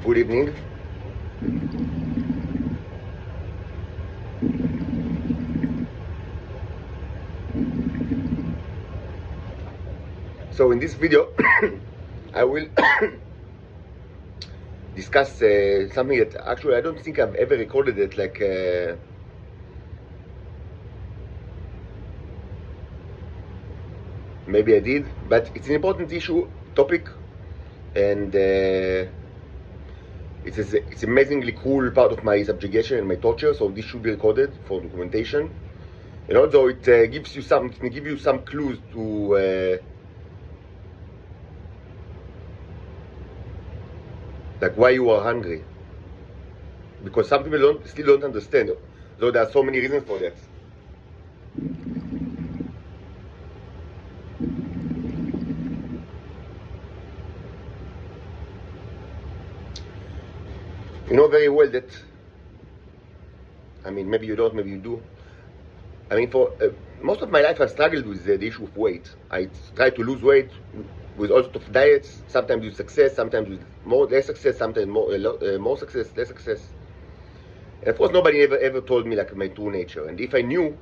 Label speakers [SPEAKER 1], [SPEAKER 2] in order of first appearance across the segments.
[SPEAKER 1] Good evening. So in this video, I will discuss something that actually I don't think I've ever recorded it. Maybe I did, but it's an important topic, and it's amazingly cool part of my subjugation and my torture. So this should be recorded for documentation, and also it can give you some clues to like why you are hungry, because some people still don't understand, though there are so many reasons for that. You know very well that, I mean, maybe you don't, maybe you do. I mean, for most of my life I've struggled with the issue of weight. I try to lose weight with all sorts of diets, sometimes with success, sometimes with less success, sometimes more success, less success. And of course nobody ever told me like my true nature. And if I knew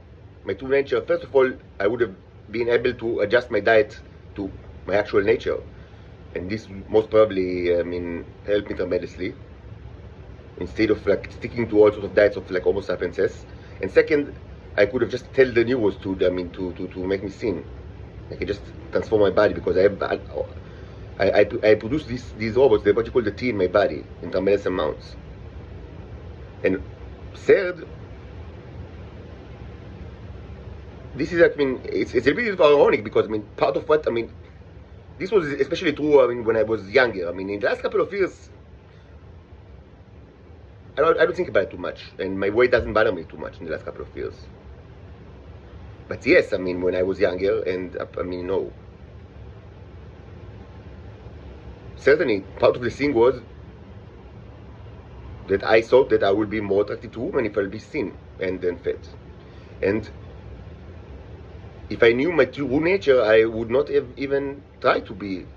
[SPEAKER 1] my true nature, first of all, I would have been able to adjust my diet to my actual nature. And this most probably, helped me tremendously, instead of like sticking to all sorts of diets of like Homo sapienses. And second, I could have just tell the neurons to make me sin. I can just transform my body, because I produce these robots, what you call the T in my body, in tremendous amounts. And third, this is it's a bit ironic, because part of what this was especially true when I was younger. In the last couple of years, I don't think about it too much, and my weight doesn't bother me too much in the last couple of years. But yes, when I was younger, and no. Certainly, part of the thing was that I thought that I would be more attractive to women if I'll be thin and then fat. And if I knew my true nature, I would not have even tried to be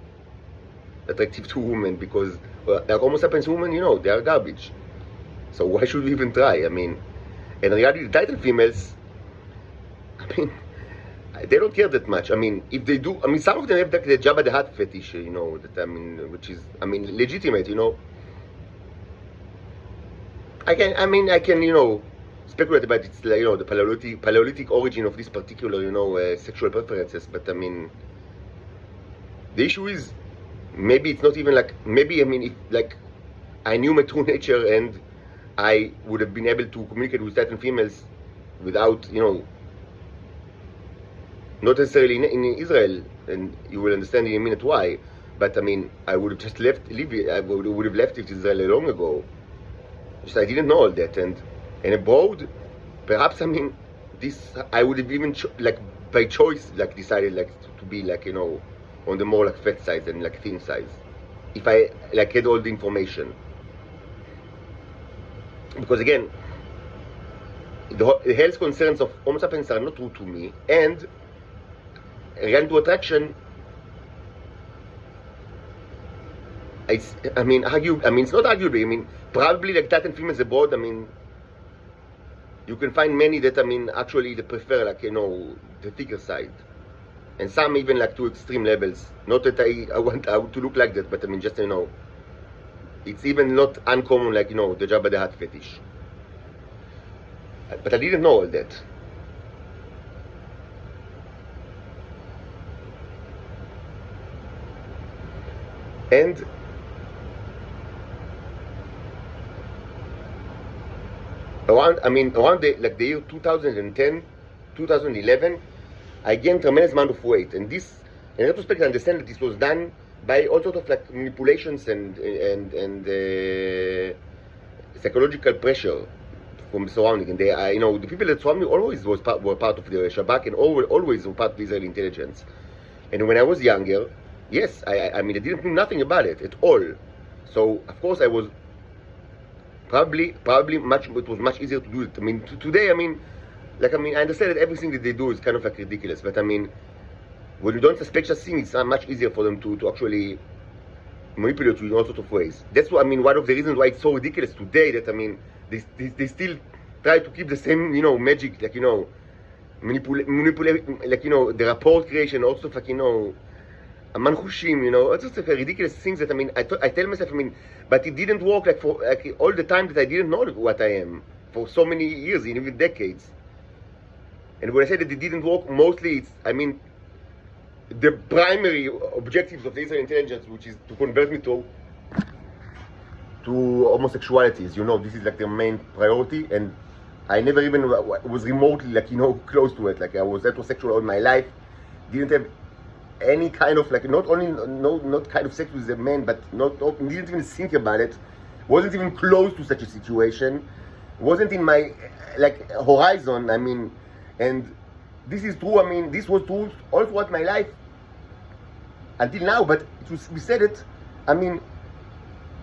[SPEAKER 1] attractive to women, because like Homo sapiens women, they are garbage. So why should we even try? And regarding the title females, they don't care that much. If they do, some of them have the Jabba the Hutt fetish, that, which is, legitimate, I can, speculate about it's like, the Paleolithic origin of this particular, sexual preferences. But the issue is, maybe it's not even like, maybe, if like I knew my true nature and I would have been able to communicate with certain females without, not necessarily in Israel, and you will understand in a minute why. But I would have just I would have left Israel long ago. Just I didn't know all that, and abroad, perhaps this I would have even by choice decided to be on the more fat side and thin size, if I had all the information. Because again, the health concerns of Homo sapiens are not true to me, and regarding to attraction, it's not arguably, probably certain females abroad, you can find many that actually they prefer the thicker side, and some even to extreme levels. Not that I want to look like that, but just it's even not uncommon, the Jabba the Hutt fetish. But I didn't know all that. And around the year 2010, 2011, I gained tremendous amount of weight. And this, in retrospect, I understand that this was done by all sorts of manipulations and psychological pressure from the surrounding. And the people that surround me always were part of the Shabak, and always were part of the Israeli intelligence. And when I was younger, yes, I didn't know nothing about it at all. So of course I was probably it was much easier to do it. Today, I understand that everything that they do is kind of ridiculous, but when you don't suspect a thing, it's much easier for them to actually manipulate you in all sorts of ways. That's what I mean. One of the reasons why it's so ridiculous today that I mean they still try to keep the same magic, like manipulate, like the rapport creation, also like manchushim, all sorts of ridiculous things that I mean I tell myself, I mean, but it didn't work like for like all the time that I didn't know what I am for so many years, even decades. And when I say that it didn't work, mostly it's, I mean, the primary objectives of the Israeli intelligence, which is to convert me to homosexualities. This is like their main priority, and I never even was remotely like close to it. Like I was heterosexual all my life, didn't have any kind of like not kind of sex with a man, but didn't even think about it. Wasn't even close to such a situation. Wasn't in my like horizon. I mean, and this is true. I mean, this was true all throughout my life until now. But we said it. I mean,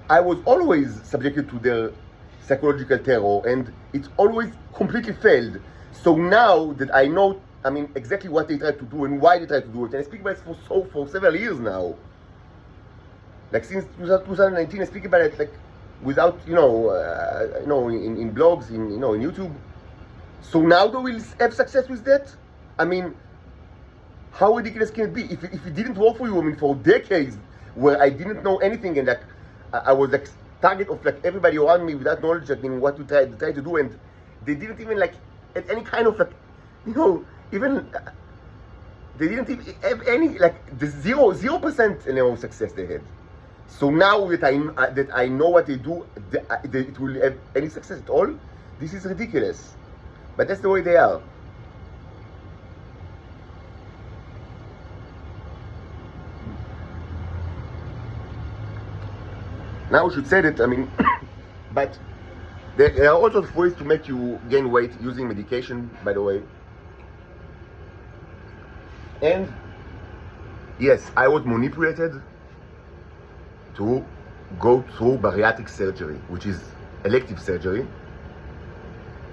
[SPEAKER 1] I was always subjected to their psychological terror, and it always completely failed. So now that I know, I mean, exactly what they tried to do and why they tried to do it, and I speak about it for several years now. Like since 2019, I speak about it like without in blogs, in YouTube. So now they will have success with that. I mean, how ridiculous can it be? If it didn't work for you, I mean, for decades, where I didn't know anything, and like I was like target of like everybody around me without knowledge, I mean, what to try to do, and they didn't even like at any kind of like even they didn't even have any like the 0% success they had. So now that I know what they do, it will have any success at all. This is ridiculous, but that's the way they are. Now I should say that, I mean, but there are all sorts of ways to make you gain weight using medication, by the way. And yes, I was manipulated to go through bariatric surgery, which is elective surgery.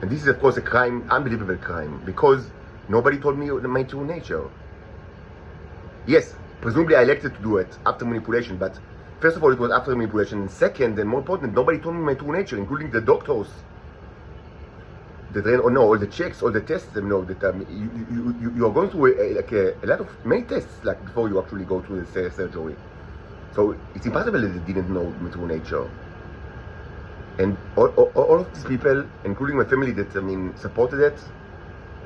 [SPEAKER 1] And this is, of course, a crime, unbelievable crime, because nobody told me my true nature. Yes, presumably I elected to do it after manipulation, but first of all, it was after manipulation. And second, and more important, nobody told me my true nature, including the doctors. That ran, all the checks, all the tests. That you are going through many tests like before you actually go through the surgery. So it's impossible that they didn't know my true nature. And all of these people, including my family, that supported it,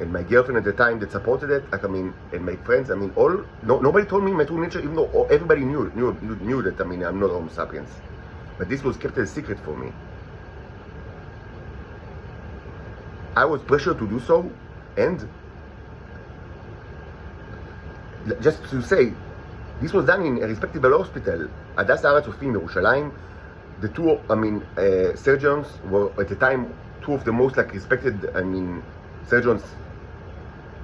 [SPEAKER 1] and my girlfriend at the time that supported it, and my friends, nobody told me my true nature, even though everybody knew that I'm not Homo sapiens. But this was kept a secret for me. I was pressured to do so, and just to say, this was done in a respectable hospital, Hadassah Har HaTzofim, Yerushalayim. The two, surgeons were at the time two of the most respected, surgeons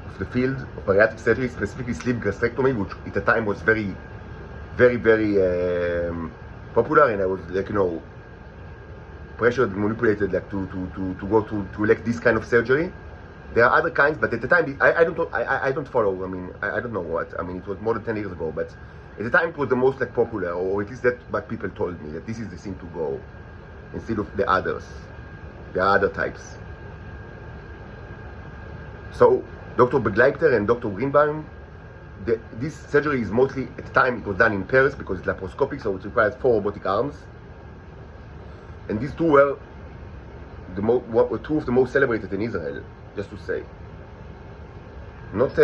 [SPEAKER 1] of the field of bariatric surgery, specifically sleeve gastrectomy, which at the time was very, very, very popular, and I was pressured, manipulated, to go to elect this kind of surgery. There are other kinds, but at the time I don't follow. I don't know what. It was more than 10 years ago, but at the time it was the most popular, or at least that's what people told me, that this is the thing to go instead of the others. There are other types. So Dr. Begleiter and Dr. Greenbaum, this surgery is mostly, at the time it was done in pairs because it's laparoscopic, so it requires 4 robotic arms. And these two were two of the most celebrated in Israel, just to say. Not,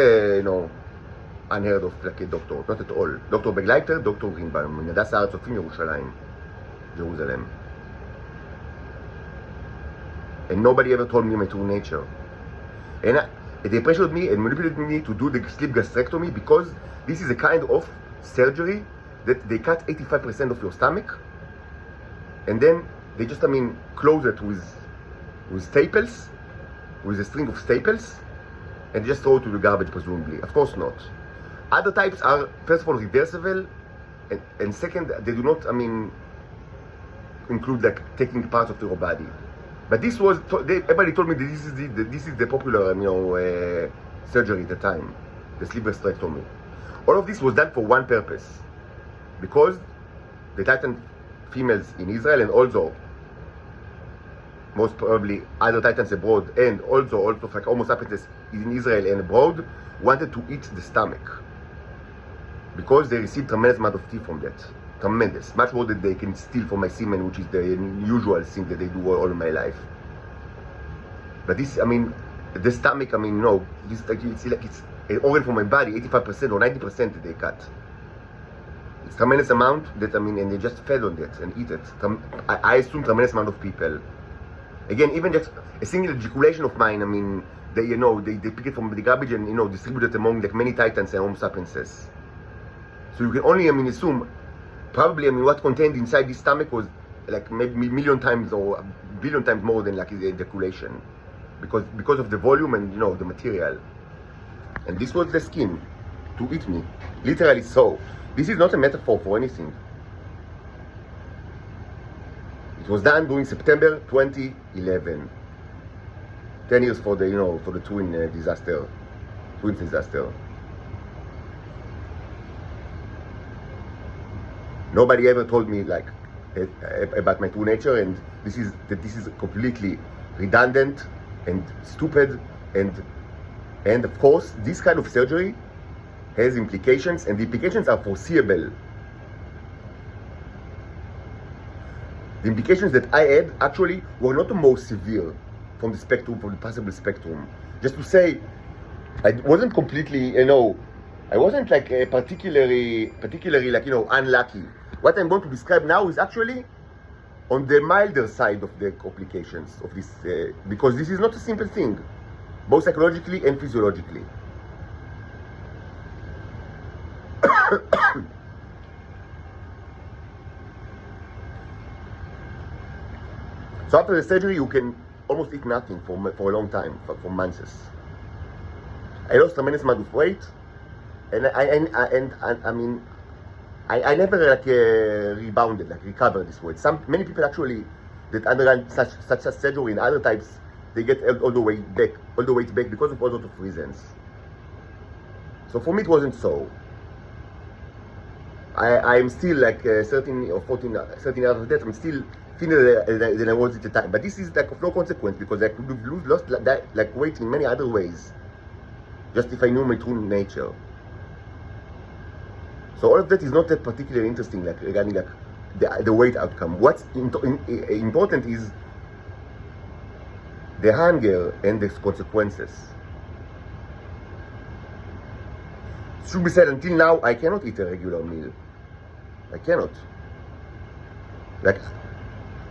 [SPEAKER 1] unheard of like a doctor, not at all. Dr. Begleiter, Dr. Greenbaum, in Hadassah Har HaTzofim, Yerushalayim, Jerusalem. And nobody ever told me my true nature. And they pressured me and manipulated me to do the sleeve gastrectomy because this is a kind of surgery that they cut 85% of your stomach, and then they just, close it with staples, with a string of staples, and just throw it to the garbage, presumably. Of course not. Other types are, first of all, reversible, and second, they do not, include taking parts of your body. But this was, everybody told me that this is the popular, surgery at the time, the sleeve gastrectomy. All of this was done for one purpose, because the Titan females in Israel, and also most probably other Titans abroad, and also like Homo sapiens in Israel and abroad, wanted to eat the stomach because they received tremendous amount of tea from that. Tremendous, much more than they can steal from my semen, which is the usual thing that they do all my life. But this, I mean, the stomach, I mean, no, this it's an organ from my body, 85% or 90% that they cut. It's tremendous amount that, I mean, and they just fed on that and eat it. I assume tremendous amount of people. Again, even just a single ejaculation of mine, I mean, they pick it from the garbage and, distribute it among like many Titans and Homo sapienses. So you can only, I mean, assume, probably, I mean, what contained inside this stomach was like maybe million times or a billion times more than like the ejaculation. Because of the volume and, the material. And this was the skin to eat me. Literally so. This is not a metaphor for anything. It was done during September 2011. 10 years for the, for the twins disaster. Nobody ever told me like about my true nature, and this is completely redundant and stupid, and of course this kind of surgery has implications, and the implications are foreseeable. The implications that I had actually were not the most severe from the possible spectrum. Just to say, I wasn't completely, I wasn't like particularly like, unlucky. What I'm going to describe now is actually on the milder side of the complications of this, because this is not a simple thing, both psychologically and physiologically. So after the surgery, you can almost eat nothing for a long time, for months. I lost tremendous amount of weight, and I mean, I never like rebounded, like recovered this weight. Many people actually that undergone such a surgery in other types, they get all the weight back because of all sorts of reasons. So for me, it wasn't so. I'm still like 13 or 14 years of that. I'm still thinner than I was at the time. But this is like of no consequence because I could have lost like weight in many other ways, just if I knew my true nature. So all of that is not that particularly interesting, like regarding like the weight outcome. What's important is the hunger and the consequences. It should be said, until now, I cannot eat a regular meal. I cannot. Like,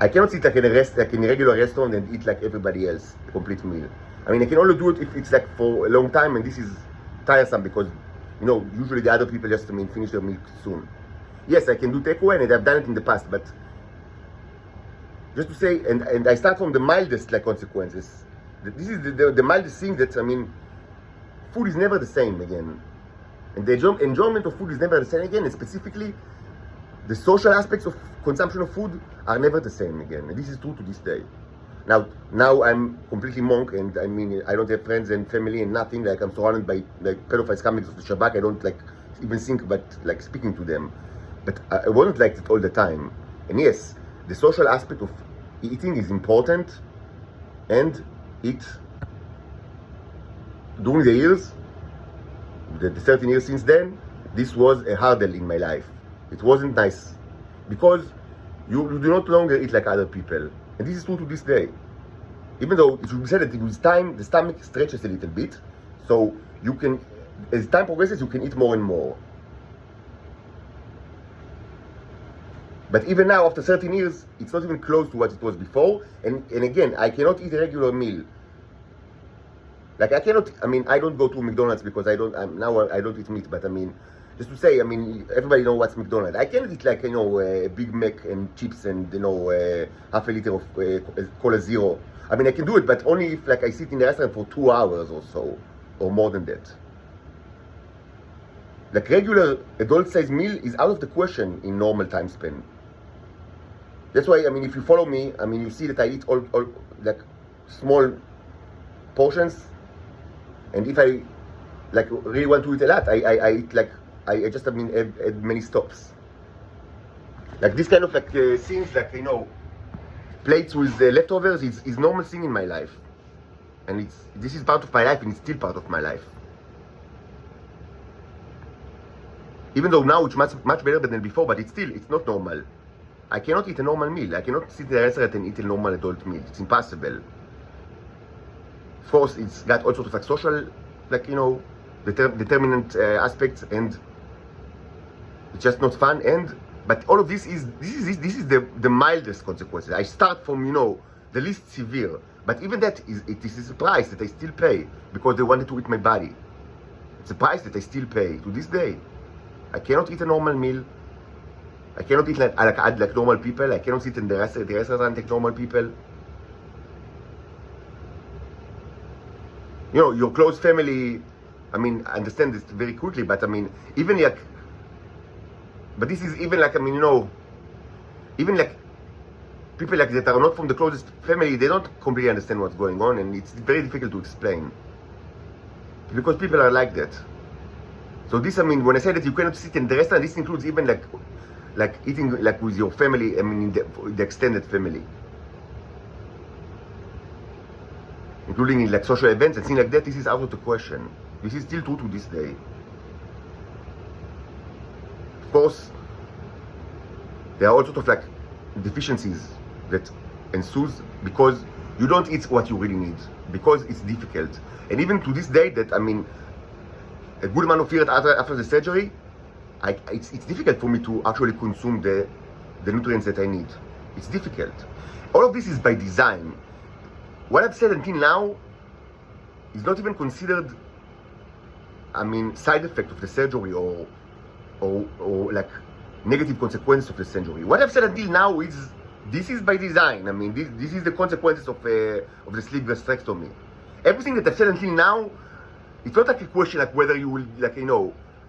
[SPEAKER 1] I cannot sit like in a regular restaurant and eat like everybody else, a complete meal. I mean, I can only do it if it's like for a long time, and this is tiresome because, usually the other people just, finish their meal soon. Yes, I can do takeaway, and I've done it in the past, but just to say, and I start from the mildest like consequences. This is the mildest thing that, food is never the same again. And the enjoyment of food is never the same again, and specifically, the social aspects of consumption of food are never the same again. And this is true to this day. Now I'm completely monk, and I don't have friends and family and nothing. Like, I'm surrounded by like pedophiles coming to the Shabbat. I don't like even think about like speaking to them. But I wasn't like it all the time. And yes, the social aspect of eating is important, and during the years, the 13 years since then, this was a hurdle in my life. It wasn't nice because you do not longer eat like other people, and this is true to this day. Even though it should be said that with time the stomach stretches a little bit, so you can, as time progresses, you can eat more and more. But even now, after 13 years, it's not even close to what it was before. And again, I cannot eat a regular meal. Like, I cannot, I don't go to McDonald's because I don't eat meat, but just to say, everybody knows what's McDonald's. I cannot eat like, a Big Mac and chips and, half a liter of Cola Zero. I can do it, but only if like I sit in the restaurant for 2 hours or so, or more than that. Like, regular adult-sized meal is out of the question in normal time span. That's why, if you follow me, you see that I eat all like small portions. And if I like really want to eat a lot, I eat like I just add many stops. Like this kind of like things, like plates with leftovers is normal thing in my life, and this is part of my life, and it's still part of my life. Even though now it's much better than before, but it's not normal. I cannot eat a normal meal. I cannot sit in a restaurant and eat a normal adult meal. It's impossible. Of course, it's got all sorts of like social, like determinant aspects, and it's just not fun. But all of this is the mildest consequences. I start from the least severe, but even that is a price that I still pay because they wanted to eat my body. It's a price that I still pay to this day. I cannot eat a normal meal. I cannot eat like normal people. I cannot sit in the restaurant like normal people. Your close family, I understand this very quickly, but even like, but this is even like, even like people like that are not from the closest family, they don't completely understand what's going on, and it's very difficult to explain because people are like that. So this, when I say that you cannot sit in the restaurant, this includes even like eating like with your family, the extended family, including in like social events and things like that. This is out of the question. This is still true to this day. Of course, there are all sorts of like deficiencies that ensues because you don't eat what you really need, because it's difficult. And even to this day, that a good amount of years after the surgery, it's difficult for me to actually consume the nutrients that I need. It's difficult. All of this is by design. What I've said until now is not even considered, side effect of the surgery or like negative consequences of the surgery. What I've said until now is this is by design. This is the consequences of the sleeve gastrectomy. Everything that I've said until now, it's not like a question like whether you will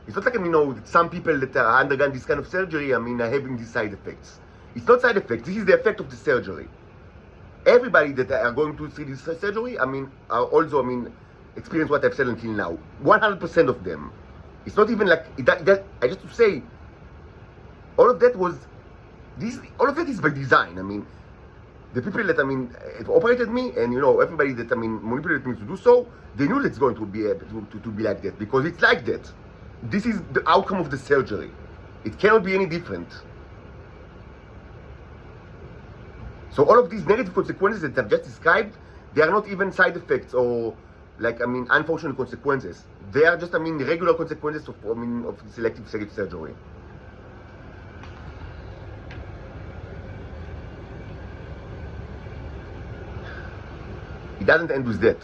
[SPEAKER 1] it's not like some people that are undergone this kind of surgery are having these side effects. It's not side effects. This is the effect of the surgery. Everybody that are going to see this surgery, are also experience what I've said until now. 100% of them. It's not even like I just to say all of that is by design. The people that operated me, and everybody that manipulated me to do so, they knew that it's going to be to be like that, because it's like that. This is the outcome of the surgery. It cannot be any different. So all of these negative consequences that I've just described, they are not even side effects or like unfortunate consequences. They are just regular consequences of selective surgery. It doesn't end with that.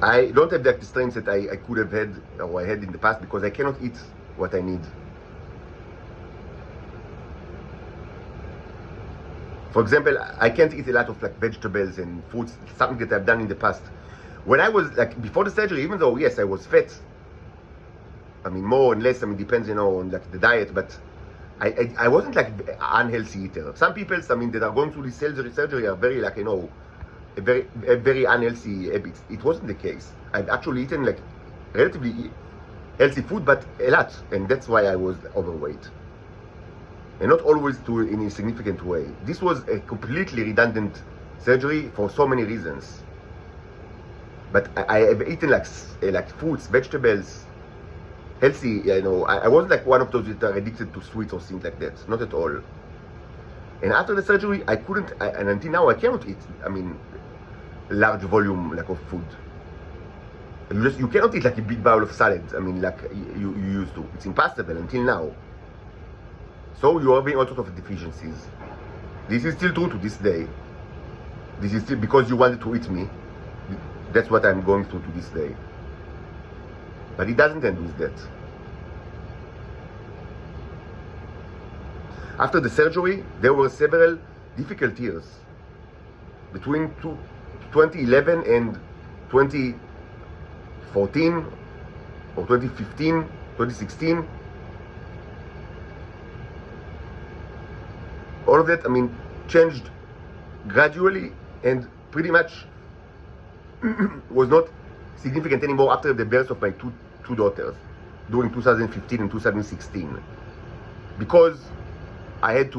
[SPEAKER 1] I don't have the strength that I could have had or I had in the past, because I cannot eat what I need. For example, I can't eat a lot of like vegetables and fruits, something that I've done in the past. When I was like before the surgery, even though yes I was fat, more and less, depends on like the diet, but I wasn't like unhealthy eater. Some people that are going through this surgery are very like a very unhealthy habits. It wasn't the case. I've actually eaten like relatively healthy food, but a lot, and that's why I was overweight. And not always in a significant way. This was a completely redundant surgery for so many reasons. But I have eaten like fruits, vegetables, healthy. I wasn't like one of those that are addicted to sweets or things like that. Not at all. And after the surgery, I couldn't, and until now I cannot eat. Large volume like of food. You cannot eat like a big bowl of salad. Like you used to. It's impossible until now. So you are having all sorts of deficiencies. This is still true to this day. This is still because you wanted to eat me. That's what I'm going through to this day. But it doesn't end with that. After the surgery, there were several difficult years. Between 2011 and 2014 or 2015, 2016. All of that, changed gradually and pretty much was not significant anymore after the birth of my two two daughters during 2015 and 2016 because I had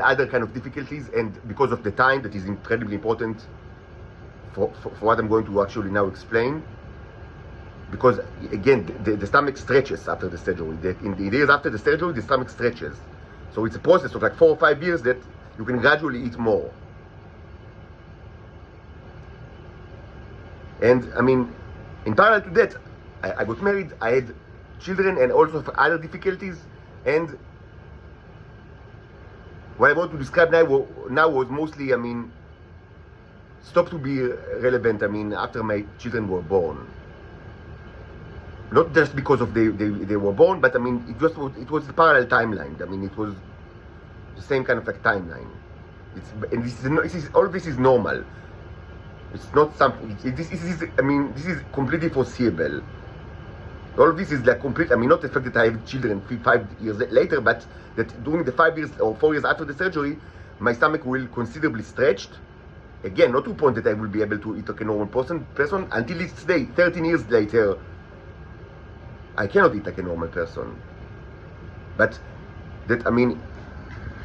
[SPEAKER 1] other kind of difficulties, and because of the time that is incredibly important for what I'm going to actually now explain. Because again, the stomach stretches after the surgery. In the years after the surgery, the stomach stretches. So it's a process of like 4 or 5 years that you can gradually eat more. And I mean, in parallel to that, I got married, I had children and also other difficulties. And what I want to describe now was mostly, I mean, stopped to be relevant, I mean, after my children were born. Not just because of they were born, but I mean, it was a parallel timeline. I mean, it was the same kind of like timeline. All of this is normal. It's not something. This is completely foreseeable. All of this is like complete. I mean, not the fact that I have children 5 years later, but that during the 5 years or 4 years after the surgery, my stomach will considerably stretched. Again, not to a point that I will be able to eat like a normal person until this day, 13 years later. I cannot eat like a normal person. But that, I mean,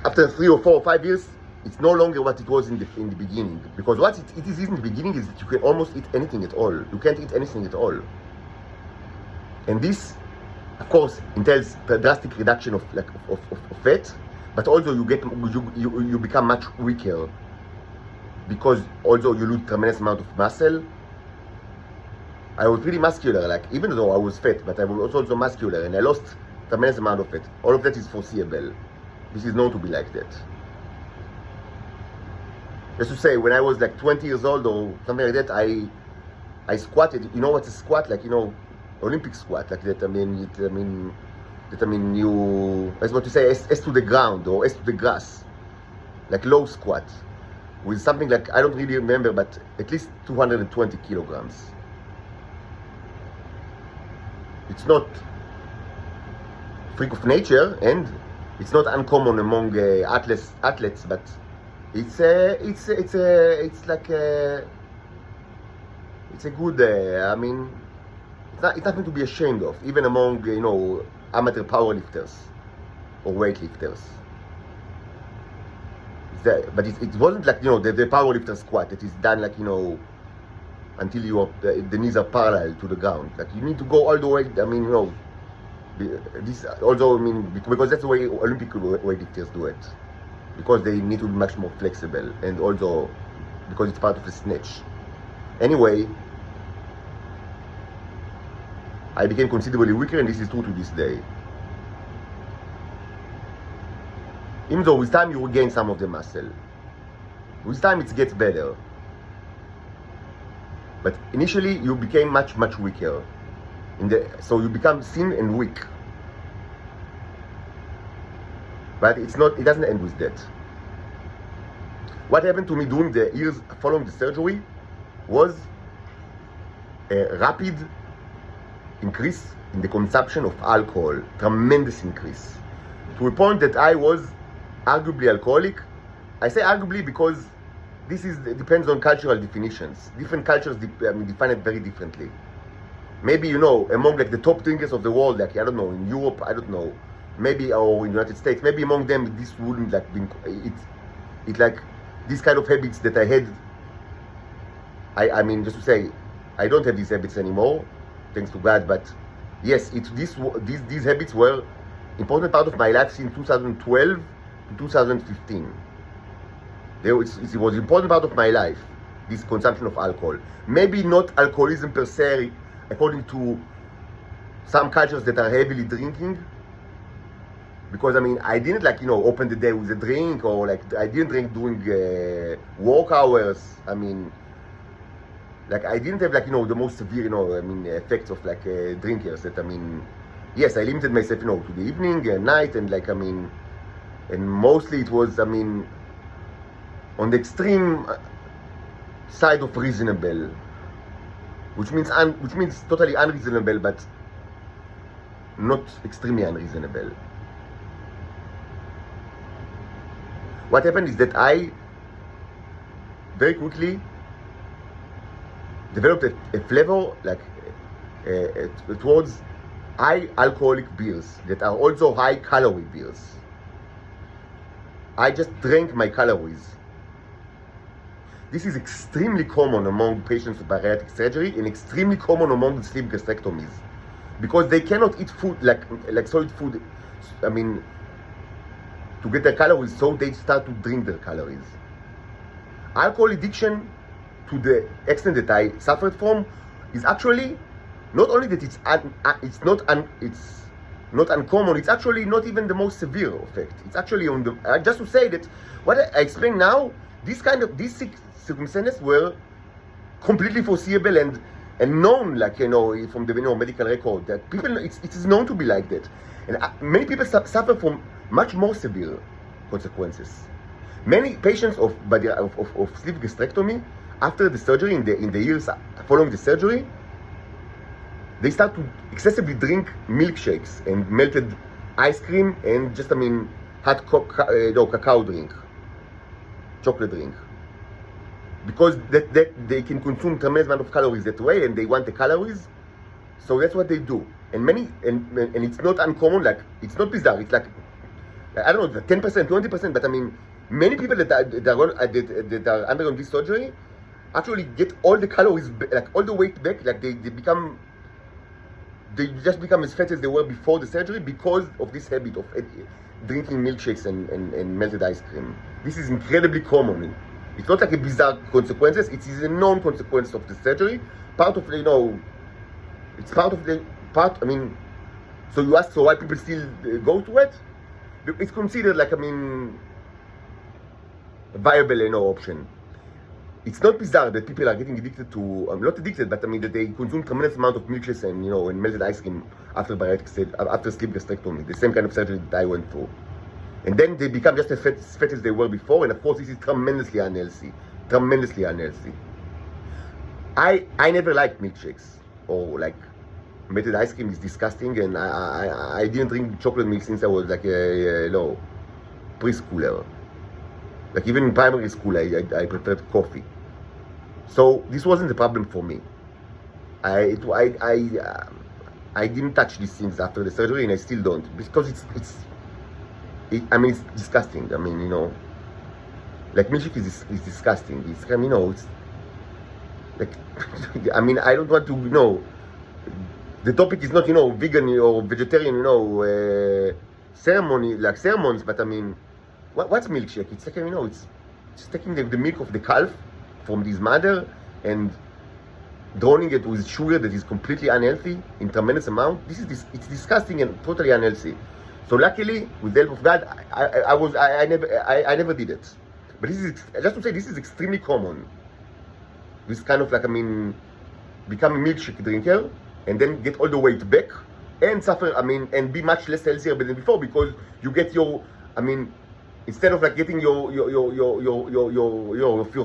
[SPEAKER 1] after 3 or 4 or 5 years, it's no longer what it was in the beginning. Because what it is in the beginning is that you can almost eat anything at all. You can't eat anything at all. And this, of course, entails a drastic reduction of fat, but also you become much weaker because also you lose tremendous amount of muscle. I was pretty muscular, like even though I was fat, but I was also muscular, and I lost tremendous amount of it. All of that is foreseeable. This is known to be like that. Just to say, when I was like 20 years old or something like that, I squatted. You know what's a squat? Like, you know, Olympic squat, like that. I mean, you, I was about to say, S to the ground or S to the grass, like low squat, with something like, I don't really remember, but at least 220 kilograms. It's not freak of nature, and it's not uncommon among athletes, but it's a good. I mean, it's nothing to be ashamed of, even among amateur powerlifters or weightlifters. But it wasn't like the powerlifter squat that is done like until the knees are parallel to the ground. Like you need to go all the way. I mean, this also, I mean, because that's the way Olympic weightlifters do it. Because they need to be much more flexible, and also because it's part of the snatch. Anyway, I became considerably weaker, and this is true to this day. Even though with time you regain some of the muscle. With time it gets better. But initially you became much weaker. So you become thin and weak. But it doesn't end with that. What happened to me during the years following the surgery was a rapid increase in the consumption of alcohol, tremendous increase, to a point that I was arguably alcoholic. I say arguably because depends on cultural definitions. Different cultures define it very differently. Maybe among like the top drinkers of the world, like I don't know, in Europe, I don't know, maybe, or in the United States, maybe among them this wouldn't like be it like these kind of habits that I had. I mean, just to say, I don't have these habits anymore, thanks to God. But yes, these habits were important part of my life since 2012 to 2015. It was an important part of my life, this consumption of alcohol. Maybe not alcoholism per se, according to some cultures that are heavily drinking. Because I mean, I didn't like open the day with a drink, or like I didn't drink during work hours. I mean, like I didn't have like the most severe effects of like drinkers. That I mean, yes, I limited myself to the evening and night, and like I mean, and mostly it was on the extreme side of reasonable, which means totally unreasonable, but not extremely unreasonable. What happened is that I very quickly developed a flavor like towards high alcoholic beers that are also high calorie beers. I just drank my calories. This is extremely common among patients with bariatric surgery and extremely common among sleeve gastrectomies, because they cannot eat food like solid food, I mean, to get their calories, so they start to drink their calories. Alcohol addiction, to the extent that I suffered from, is actually not only that it's not uncommon, it's actually not even the most severe effect. It's actually on the, just to say that what I explain now, these circumstances were completely foreseeable and known, like, you know, from the, you know, medical record, that people, it is known to be like that. And many people suffer from much more severe consequences. Many patients of sleeve gastrectomy, after the surgery, in the years following the surgery, they start to excessively drink milkshakes and melted ice cream and just, I mean, hot cacao drink, chocolate drink, because that they can consume tremendous amount of calories that way, and they want the calories, so that's what they do. And it's not uncommon, like, it's not bizarre, it's like, I don't know, 10%, 20%, but I mean, many people that are undergoing this surgery actually get all the calories, like all the weight back, like they just become as fat as they were before the surgery because of this habit of drinking milkshakes and melted ice cream. This is incredibly common. It's not like a bizarre consequences, it is a known consequence of the surgery. Part of, you know, it's part of the, I mean, so you ask, so why people still go to it? It's considered, like, I mean, a viable, you know, option. It's not bizarre that people are getting addicted to, not addicted, but I mean that they consume tremendous amount of milkshakes and, you know, and melted ice cream after sleeve gastrectomy, the same kind of surgery that I went through. And then they become just as fat as they were before, and of course this is tremendously unhealthy. Tremendously unhealthy. I never liked milkshakes, or like melted ice cream is disgusting, and I didn't drink chocolate milk since I was like a preschooler. Like even in primary school, I preferred coffee. So this wasn't a problem for me. I didn't touch these things after the surgery, and I still don't, because I mean, it's disgusting. I mean, you know, like milkshake is disgusting. It's, you know, it's like, I mean, I don't want to, you know, the topic is not, you know, vegan or vegetarian, you know, sermons, but I mean, what's milkshake? It's like, you know, it's taking the milk of the calf from this mother and drowning it with sugar that is completely unhealthy in tremendous amount. It's disgusting and totally unhealthy. So luckily, with the help of God, I never did it. But this is, just to say, this is extremely common. This kind of, like, I mean, become a milkshake drinker and then get all the weight back and suffer, I mean, and be much less healthier than before, because you get your, I mean, instead of like getting your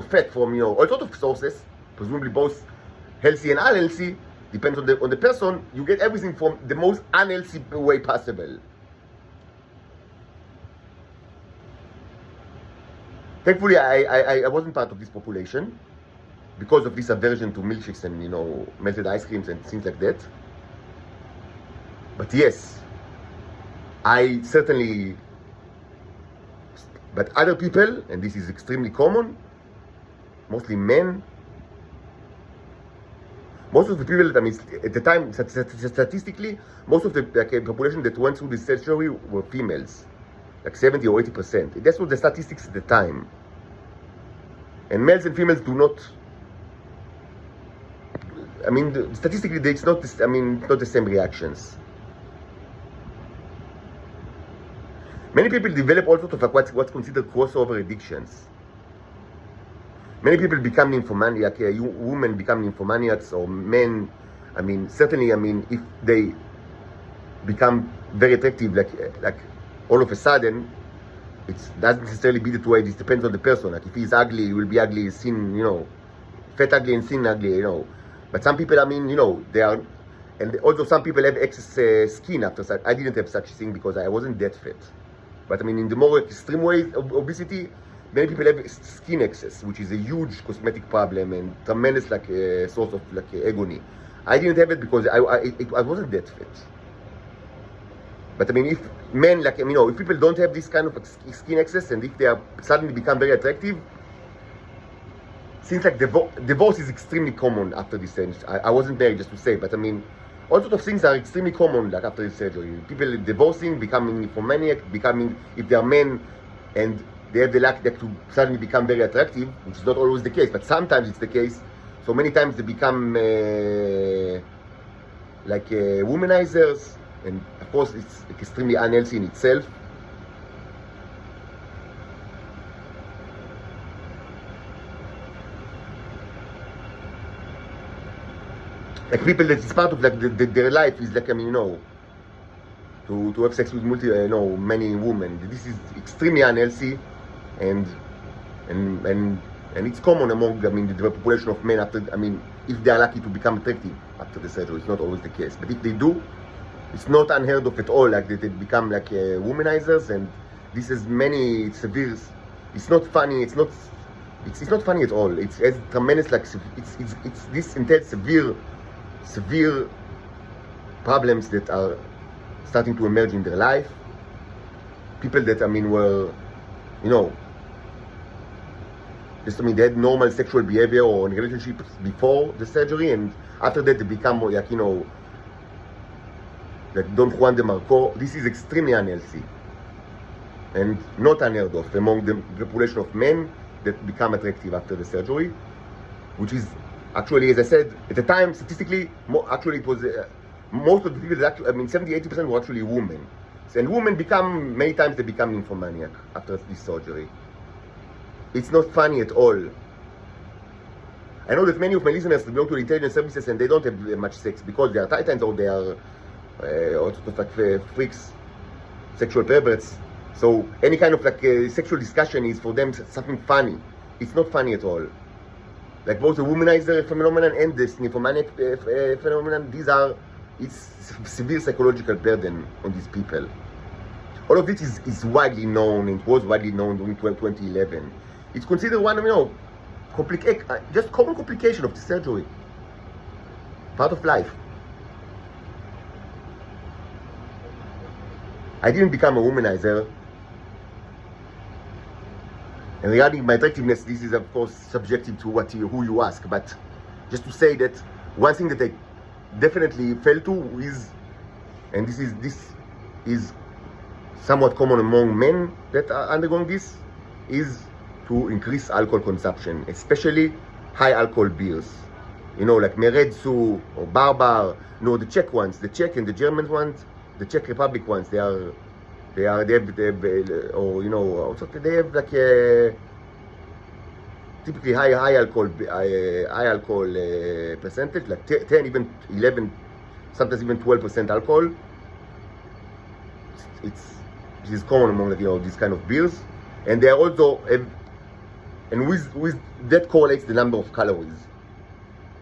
[SPEAKER 1] fat from, you know, all sorts of sources, presumably both healthy and unhealthy, depends on the person, you get everything from the most unhealthy way possible. Thankfully, I wasn't part of this population because of this aversion to milkshakes and, you know, melted ice creams and things like that. But yes, I certainly, but other people, and this is extremely common, mostly men, most of the people, I mean, at the time, statistically, most of the population that went through this surgery were females, like 70 or 80%. That's what the statistics at the time. And males and females do not, I mean, statistically, it's not, I mean, not the same reactions. Many people develop all sorts of like what's considered crossover addictions. Many people become nymphomaniac, women become nymphomaniacs, or men, I mean, certainly, I mean, if they become very attractive, like all of a sudden, it doesn't necessarily be that way. It depends on the person. Like if he's ugly, he will be ugly, thin, you know, fat ugly and thin ugly, you know. But some people, I mean, you know, they are, and also some people have excess skin after such. I didn't have such a thing because I wasn't that fat. But I mean, in the more extreme way of obesity, many people have skin excess, which is a huge cosmetic problem and tremendous like source of like agony. I didn't have it because I wasn't that fat. But I mean, if men, like, if people don't have this kind of skin excess, and if they are suddenly become very attractive, seems like divorce is extremely common after this surgery. I wasn't married, just to say, but I mean, all sorts of things are extremely common, like after this surgery. People divorcing, becoming nymphomaniac, if they are men and they have the luck to suddenly become very attractive, which is not always the case, but sometimes it's the case. So many times they become womanizers, and of course it's extremely unhealthy in itself. Like people that is part of like their life is like, to have sex with many women. This is extremely unhealthy, and it's common among the population of men after, if they are lucky to become attractive after the surgery. It's not always the case, but if they do, it's not unheard of at all, like they become like womanizers, and this has many severe. It's not funny. It's not funny at all. It's tremendous, like this entails severe problems that are starting to emerge in their life. People that were, they had normal sexual behavior or in relationships before the surgery, and after that they become like like Don Juan de Marco. This is extremely unhealthy and not unheard of among the population of men that become attractive after the surgery, which is actually, as I said, at the time, statistically, it was most of the people that 70-80% were actually women. And women many times they become nymphomaniac after this surgery. It's not funny at all. I know that many of my listeners belong to the intelligence services and they don't have much sex because they are titans or they are all sorts of like freaks, sexual perverts. So any kind of like sexual discussion is for them something funny. It's not funny at all. Like both the womanizer phenomenon and the nymphomaniac phenomenon, it's severe psychological burden on these people. All of it is widely known, and was widely known during 2011. It's considered one, just common complication of the surgery. Part of life. I didn't become a womanizer. And regarding my attractiveness, this is of course subjective to who you ask. But just to say that one thing that I definitely fell to is, and this is somewhat common among men that are undergoing this, is to increase alcohol consumption, especially high alcohol beers. Like Meredzu or Barbar, the Czech ones, the Czech and the German ones, the Czech Republic ones, they have like typically high alcohol percentage, like 10, even 11, sometimes even 12% alcohol. This is common among these kind of beers, and they are also and with that correlates the number of calories,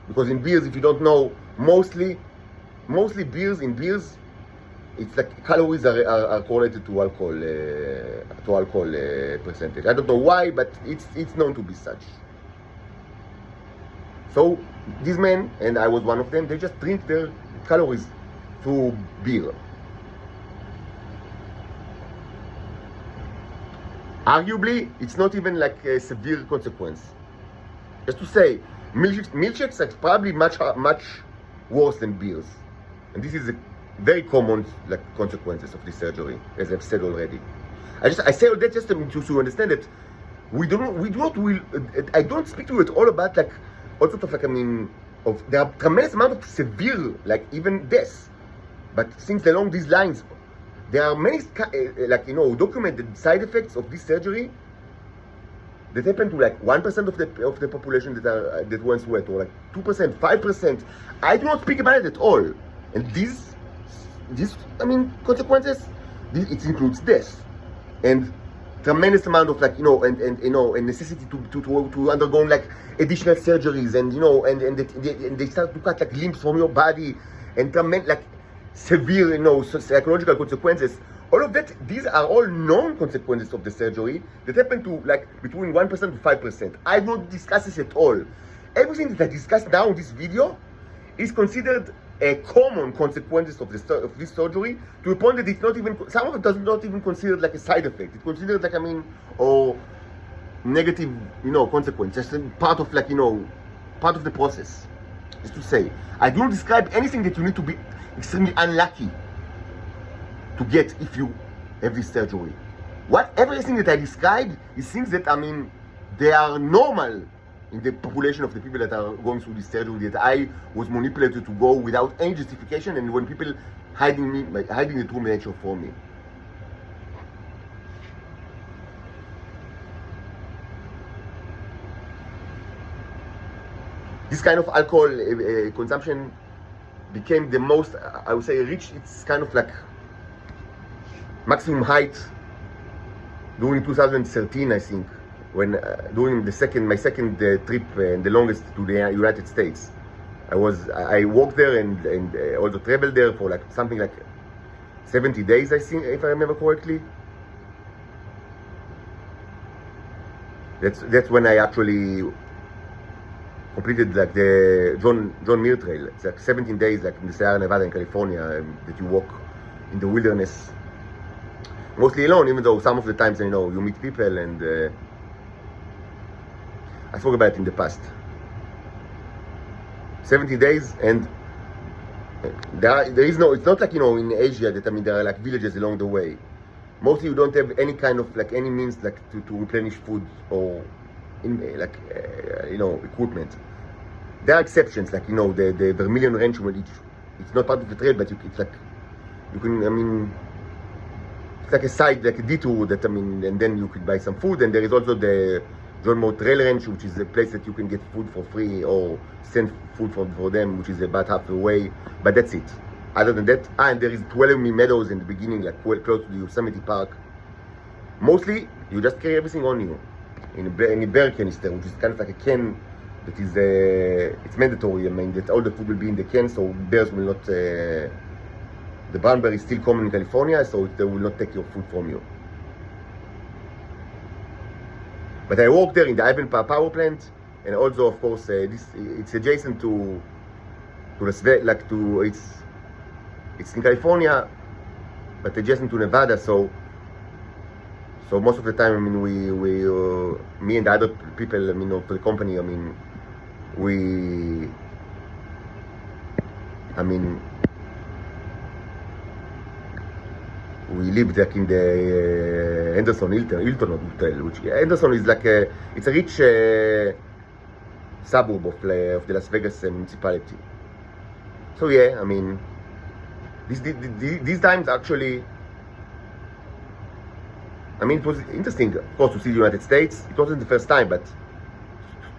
[SPEAKER 1] because in beers, if you don't know, mostly beers, it's like calories are correlated to alcohol percentage. I don't know why, but it's known to be such. So these men, and I was one of them, they just drink their calories through beer. Arguably, it's not even like a severe consequence. Just to say, milkshakes are probably much worse than beers, and this is a very common consequences of this surgery, as I've said already. I say all that just to understand that I don't speak to you at all about all sorts of there are tremendous amount of severe, even deaths, but things along these lines. There are many documented side effects of this surgery that happen to 1% of the population that went through it, or 2%, 5%. I do not speak about it at all, and these consequences, it includes death and tremendous amount of and necessity to undergo additional surgeries, and they start to cut limbs from your body, and severe psychological consequences. All of that, these are all known consequences of the surgery that happen to between 1% to 5%. I don't discuss this at all. Everything that I discussed now in this video is considered common consequences of this surgery, to the point that it's not even, some of it does not even considered like a side effect. It's considered like, or negative, consequence, just part of part of the process. Is to say, I do not describe anything that you need to be extremely unlucky to get if you have this surgery. Everything that I described is things that, they are normal in the population of the people that are going through this surgery, that I was manipulated to go without any justification, and when people hiding the true nature from me. This kind of alcohol consumption became the most, I would say, reached its kind of like maximum height during 2013, I think, when during my second trip and the longest to the United States. I walked there and also traveled there for like something like 70 days, I think, if I remember correctly. That's when I actually completed like the John Muir Trail. It's like 17 days, like in the Sierra Nevada in California, that you walk in the wilderness, mostly alone, even though some of the times, you meet people, and I spoke about it in the past. 70 days, and there is no, it's not like, in Asia that, there are like villages along the way. Mostly you don't have any kind of, like, any means, like, to replenish food or, equipment. There are exceptions, like, the Vermilion Ranch, where it's not part of the trail, but it's like, you can, it's like a side, like a detour that, and then you could buy some food, and there is also the John Muir Trail Ranch, which is a place that you can get food for free or send food for them, which is about half the way, but that's it. Other than that, and there is Tuolumne Meadows in the beginning, like close to the Yosemite Park. Mostly, you just carry everything on you in a bear canister, which is kind of like a can that is, it's mandatory. That all the food will be in the can, so bears will not, the brown bear is still common in California, so they will not take your food from you. But I worked there in the Ivanpah power plant, and also, of course, it's adjacent to Las Vegas, like it's in California, but adjacent to Nevada, so most of the time, we me and the other people, of the company, we lived like in the Hilton Hotel, which Henderson is like it's a rich suburb of the Las Vegas municipality. So yeah, these times actually, it was interesting, of course, to see the United States. It wasn't the first time, but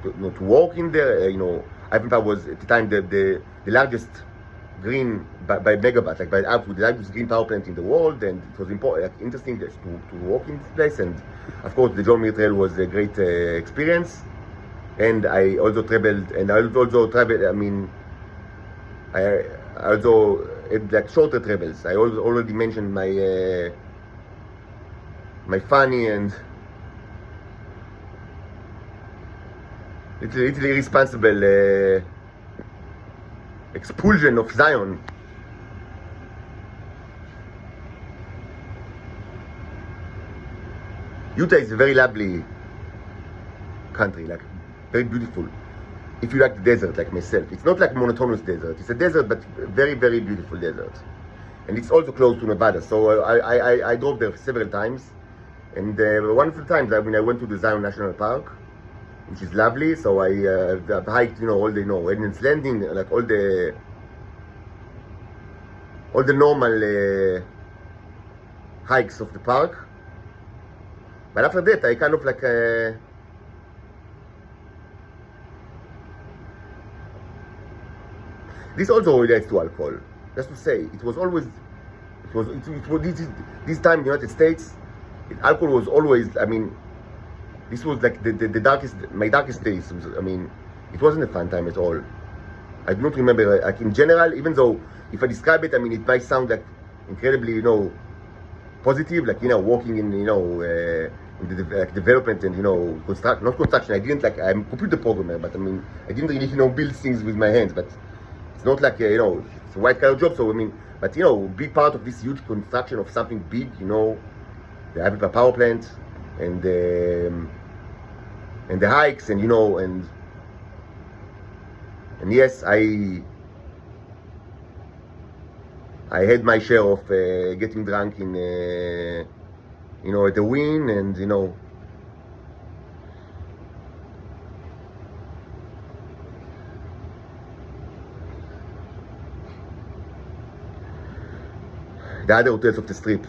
[SPEAKER 1] to walk in there, Ivanpah was at the time the largest green by megawatt, like by output, the largest green power plant in the world, and it was important, like, interesting to walk in this place. And of course, the John Muir Trail was a great experience. And I also traveled, I also had like shorter travels. I already mentioned my funny and little irresponsible expulsion of Zion. Utah is a very lovely country, like very beautiful. If you like the desert, like myself, it's not like monotonous desert. It's a desert, but very, very beautiful desert. And it's also close to Nevada, so I drove there several times. And one of the times, I went to the Zion National Park, which is lovely. So I've hiked, all the, Edmonds Landing, like all the normal hikes of the park. But after that, I kind of like this also relates to alcohol. Just to say, this time in the United States, alcohol was always, this was like my darkest days. It wasn't a fun time at all. I do not remember, like in general, even though if I describe it, it might sound like incredibly, positive, like, walking in, in the development and, not construction. I'm a computer programmer, but I didn't really, build things with my hands, but It's not like, it's a white collar job. So, I mean, but, be part of this huge construction of something big, they have a power plant and the hikes and, and yes, I had my share of getting drunk in, at the Wynn and, the other hotels of the Strip.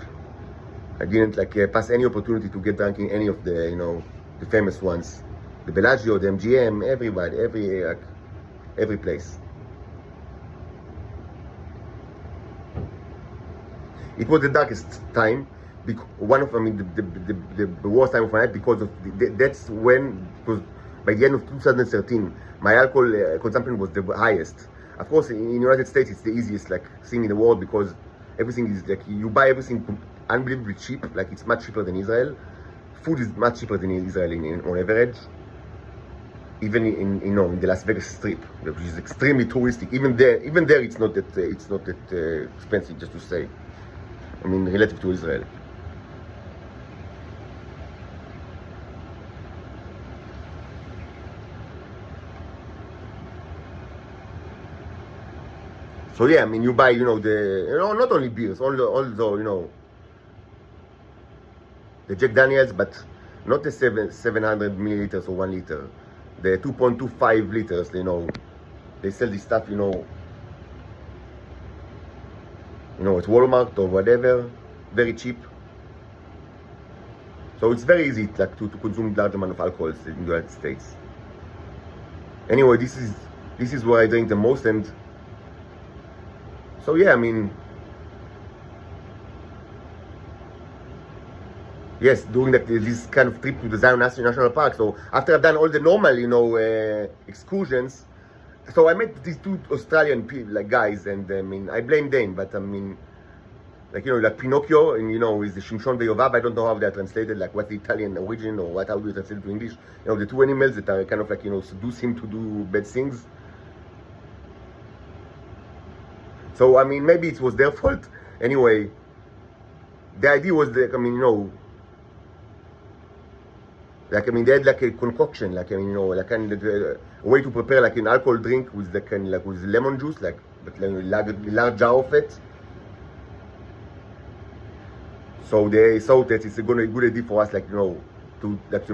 [SPEAKER 1] I didn't pass any opportunity to get drunk in any of the, the famous ones. The Bellagio, the MGM, everybody, every place. It was the darkest time, one of, the worst time of my life because of, that's when, because by the end of 2013, my alcohol consumption was the highest. Of course, in the United States, it's the easiest thing in the world because everything is you buy everything unbelievably cheap, it's much cheaper than Israel. Food is much cheaper than Israel on average. Even in the Las Vegas Strip, which is extremely touristic. Even there, it's not that expensive, just to say. I mean, relative to Israel. So yeah, I mean, you buy, not only beers, also, the Jack Daniels, but not the 700 milliliters or 1 liter. The 2.25 liters, they sell this stuff, at Walmart or whatever, very cheap. So it's very easy to consume large amount of alcohols in the United States. Anyway, this is where I drink the most, and so yeah, I mean, yes, doing this kind of trip to the Zion National Park. So after I've done all the normal, excursions, so I met these two Australian guys, and I mean, I blame them, but I mean, like Pinocchio, and is the Shimshon Veyovav. I don't know how they are translated, what's the Italian origin or how do you translate it to English? The two animals that are kind of seduce him to do bad things. So I mean, maybe it was their fault. Anyway, the idea was that, they had a concoction, a way to prepare an alcohol drink with with lemon juice, but large jar of it. So they thought that it's a good idea for us, to get a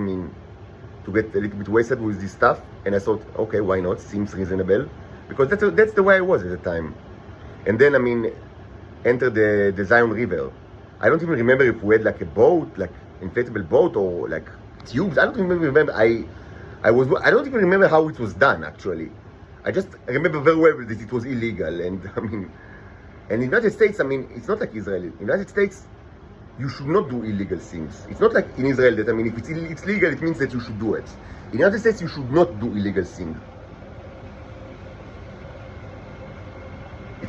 [SPEAKER 1] little bit wasted with this stuff. And I thought, okay, why not? Seems reasonable, because that's the way I was at the time. And then, I mean, enter the Zion River. I don't even remember if we had a boat, inflatable boat, or tubes. I don't even remember. I don't even remember how it was done, actually. I just remember very well that it was illegal. And I mean, and in the United States, I mean, it's not like Israel. In the United States, you should not do illegal things. It's not like in Israel that, I mean, if it's legal, it means that you should do it. In the United States, you should not do illegal things.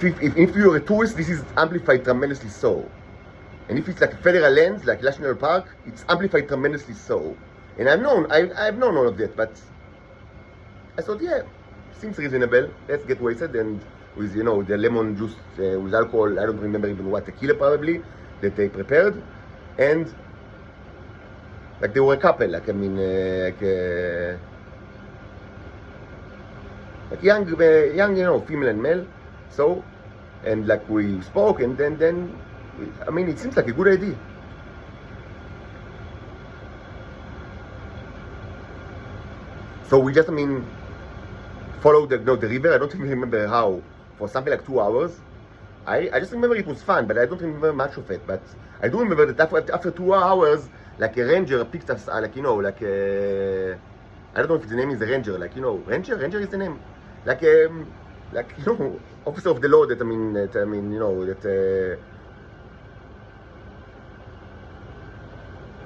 [SPEAKER 1] If you're a tourist, this is amplified tremendously so. And if it's federal lands, National Park, it's amplified tremendously so. And I've known all of that, but I thought, yeah, seems reasonable. Let's get wasted, and with the lemon juice with alcohol, I don't remember even what, tequila probably, that they prepared, and they were a couple, young, female and male. So, and we spoke, and then, I mean, it seems like a good idea. So we just, I mean, followed the river. I don't even remember how, for something like 2 hours. I just remember it was fun, but I don't remember much of it. But I do remember that after 2 hours, a ranger picked us, I don't know if the name is a ranger, ranger is the name. Officer of the law that,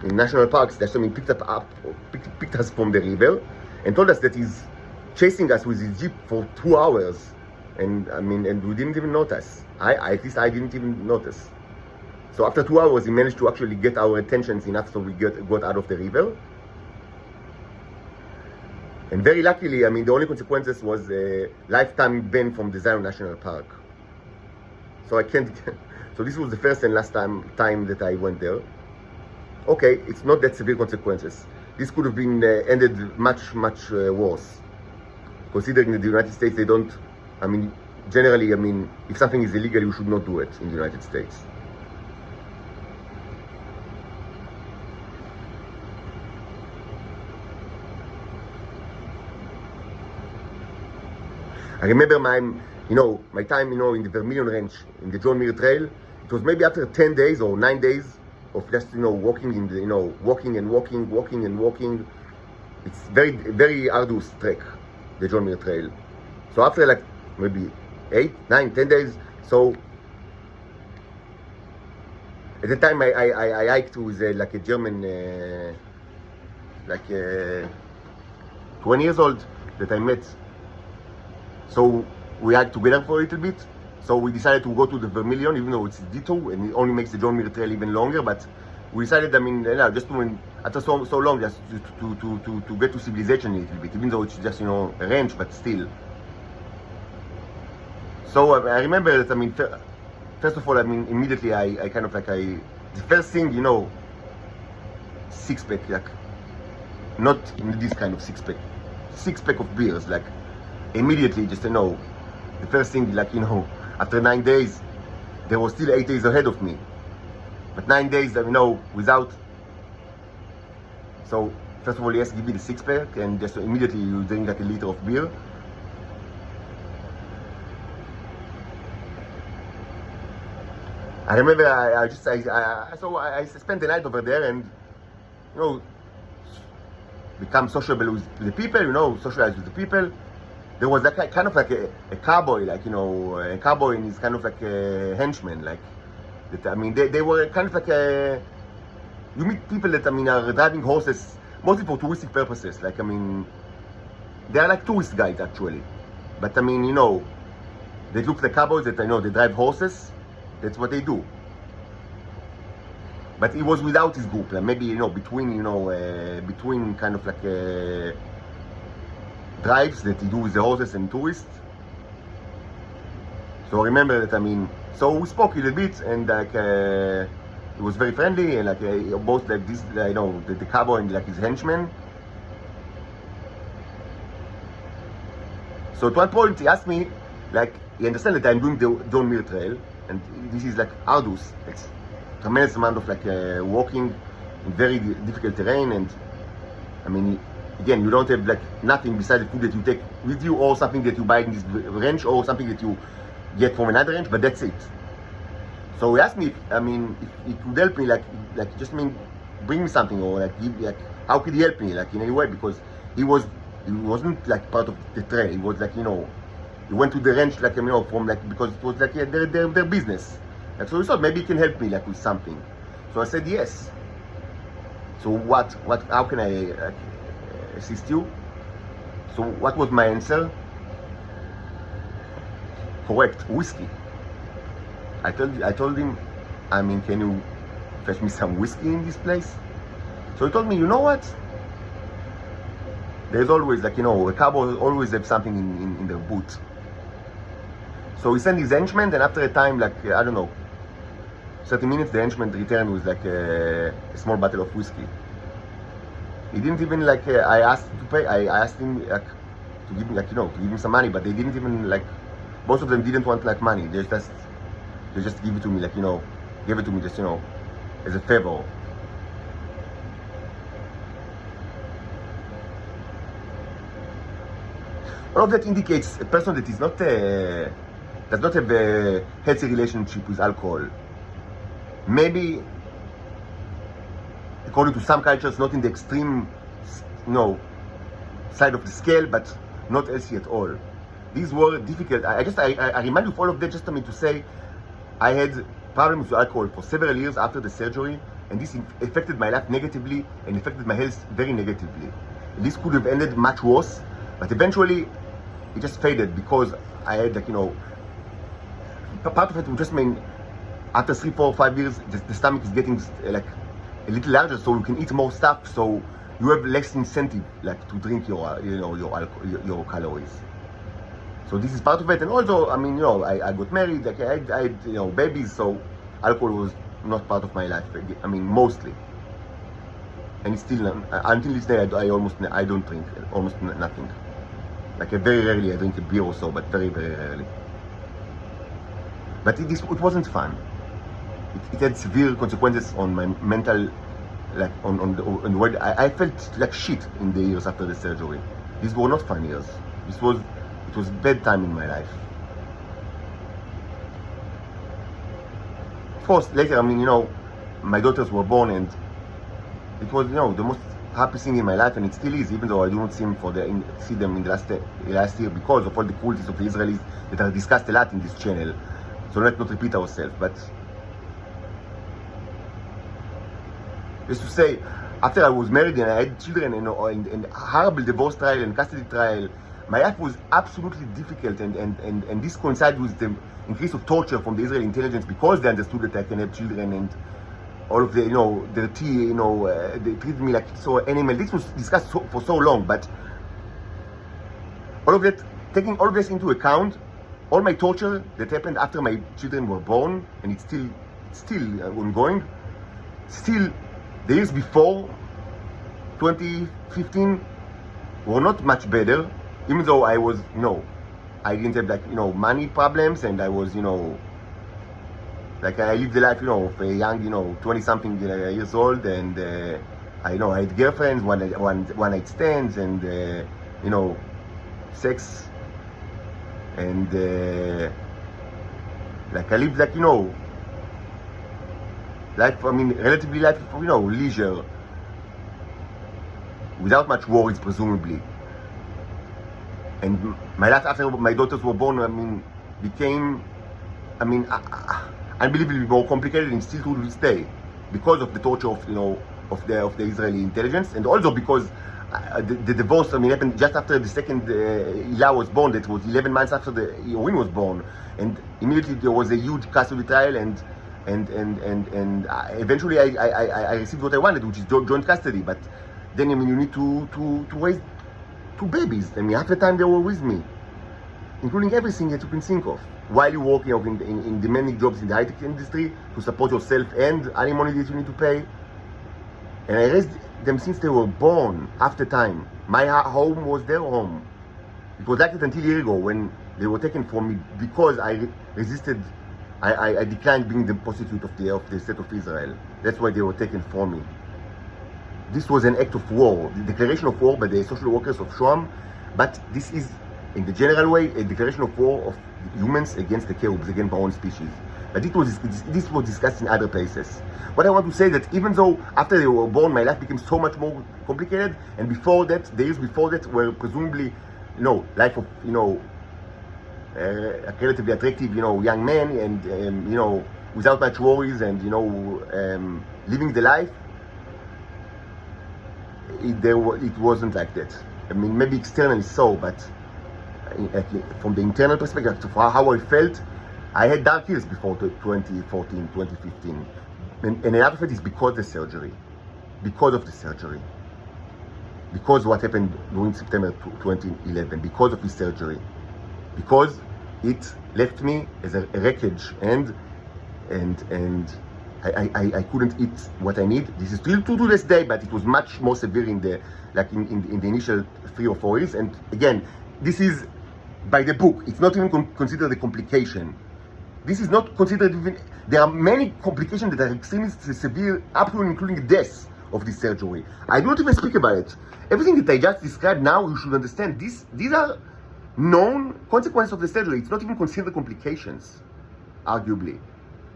[SPEAKER 1] in national parks, that picked us from the river and told us that he's chasing us with his jeep for 2 hours, and we didn't even notice. At least I didn't even notice. So after 2 hours, he managed to actually get our attention enough so we got out of the river. And very luckily, I mean, the only consequences was a lifetime ban from the Zion National Park. So I can't, so this was the first and last time that I went there. Okay, it's not that severe consequences. This could have been ended much worse. Considering that the United States, they don't, I mean, generally, I mean, if something is illegal, you should not do it in the United States. I remember my time, in the Vermilion Ranch, in the John Muir Trail. It was maybe after 10 days or 9 days of just, walking in the, walking and walking. It's very arduous trek, the John Muir Trail. So after like maybe 8, 9, 10 days, so at the time I hiked with like a German, 20 years old that I met. So we hiked together for a little bit. So we decided to go to the Vermilion, even though it's a detour and it only makes the John Muir Trail even longer. But we decided, I mean, just after so long, just to get to civilization a little bit, even though it's just a ranch, but still. So I remember that, I mean, first of all, I mean, immediately I kind of like the first thing, six-pack, like not this kind of six-pack of beers, like immediately, just the first thing, like after 9 days, there was still 8 days ahead of me, but 9 days, without. So first of all, yes, give me the six-pack, and just immediately you drink like a liter of beer. I remember I spent the night over there and become sociable with the people, socialize with the people. There was like kind of like a cowboy, like a cowboy and he's kind of like a henchman, like that. I mean, they were kind of like you meet people that, I mean, are driving horses mostly for touristic purposes. Like, I mean, they are like tourist guides actually, but I mean, they look like cowboys that they drive horses. That's what they do. But it was without his group, like maybe between kind of like drives that he do with the horses and tourists. So I remember that, I mean, so we spoke a little bit, and like it was very friendly, and like both like this, the cowboy and like his henchman. So at one point he asked me, like, he understands that I'm doing the John Muir Trail, and this is like arduous. It's tremendous amount of like walking in very difficult terrain, and I mean, again, you don't have like nothing besides the food that you take with you, or something that you buy in this ranch, or something that you get from another ranch, but that's it. So he asked me, if he could help me, like just bring me something, or like how could he help me, like in any way, because he wasn't like part of the trail. He was like, he went to the ranch, like, from like, because it was like their business. Like, so he thought maybe he can help me like with something. So I said yes. So how can I assist you? So what was my answer? Correct, whiskey. I told him, I mean, can you fetch me some whiskey in this place? So he told me, you know what? There's always like, a cowboy always have something in their boot. So he sent his henchman, and after a time, like, I don't know, 30 minutes, the henchman returned with like a small bottle of whiskey. He didn't even like, I asked him like to give me like, to give him some money, but they didn't even like, most of them didn't want like money. They just give it to me, like, give it to me just, as a favor. All of that indicates a person that is not, does not have a healthy relationship with alcohol. Maybe, according to some cultures, not in the extreme, side of the scale, but not healthy at all. These were difficult. I remind you of all of that just to say, I had problems with alcohol for several years after the surgery, and this affected my life negatively and affected my health very negatively. This could have ended much worse, but eventually it just faded because I had like, part of it would just mean after 3, 4, 5 years, the stomach is getting like a little larger, so you can eat more stuff. So you have less incentive like to drink your your calories. So this is part of it. And also, I mean, I got married, like I had babies, so alcohol was not part of my life. I mean, mostly. And it's still until this day, I don't drink almost nothing. Like very rarely I drink a beer or so, but very rarely. But it wasn't fun. It had severe consequences on my mental, like on the way I felt like shit in the years after the surgery. These were not fun years. It was bad time in my life. Of course, later, I mean, my daughters were born, and it was, the most happy thing in my life, and it still is, even though I do not see them in the last year because of all the cruelties of the Israelis that are discussed a lot in this channel. So let's not repeat ourselves. But just to say, after I was married and I had children, and horrible divorce trial and custody trial, my life was absolutely difficult, and this coincided with the increase of torture from the Israeli intelligence because they understood that I can have children, and all of the, dirty, they treated me like so animal. This was discussed for so long, but all of that, taking all of this into account, all my torture that happened after my children were born, and it's still ongoing. Still, the years before 2015 were not much better, even though I was, I didn't have money problems, and I was, like I lived the life, of a young, 20-something years old, and I had girlfriends, one night stands, and sex, and like I lived life, I mean, relatively life of, leisure, without much worries, presumably. And my life after my daughters were born, I mean, became, unbelievably more complicated, and still to this day, because of the torture of of the Israeli intelligence, and also because the divorce, happened just after the second Ilah was born. That was 11 months after the Orin was born, and immediately there was a huge custody trial, and eventually I received what I wanted, which is joint custody. But then you need to raise two babies. Half the time they were with me, including everything that you can think of, while you're working in demanding jobs in the high-tech industry to support yourself and alimony that you need to pay. And I raised them since they were born, half the time. My home was their home. It was like that until a year ago, when they were taken from me because I resisted. I declined being the prostitute of the state of Israel. That's why they were taken from me. This was an act of war, the declaration of war by the social workers of Shoam, but this is, in the general way, a declaration of war of humans against the cherubs, against our own species. But this was discussed in other places. What I want to say that even though after they were born, my life became so much more complicated, and before that, the years before that were presumably, life of, a relatively attractive, young man, and, without much worries, and, living the life, it wasn't like that. Maybe externally so, but from the internal perspective, for how I felt, I had dark years before 2014, 2015. And a lot of it is because of the surgery. Because what happened during September 2011. Because of the surgery. Because it left me as a wreckage, and I couldn't eat what I need. This is still to this day, but it was much more severe in the initial 3 or 4 years. And again, this is by the book. It's not even considered a complication. This is not considered even. There are many complications that are extremely severe, up to and including death of this surgery. I do not even speak about it. Everything that I just described now, you should understand. These are known consequences of the surgery. It's not even considered complications, arguably,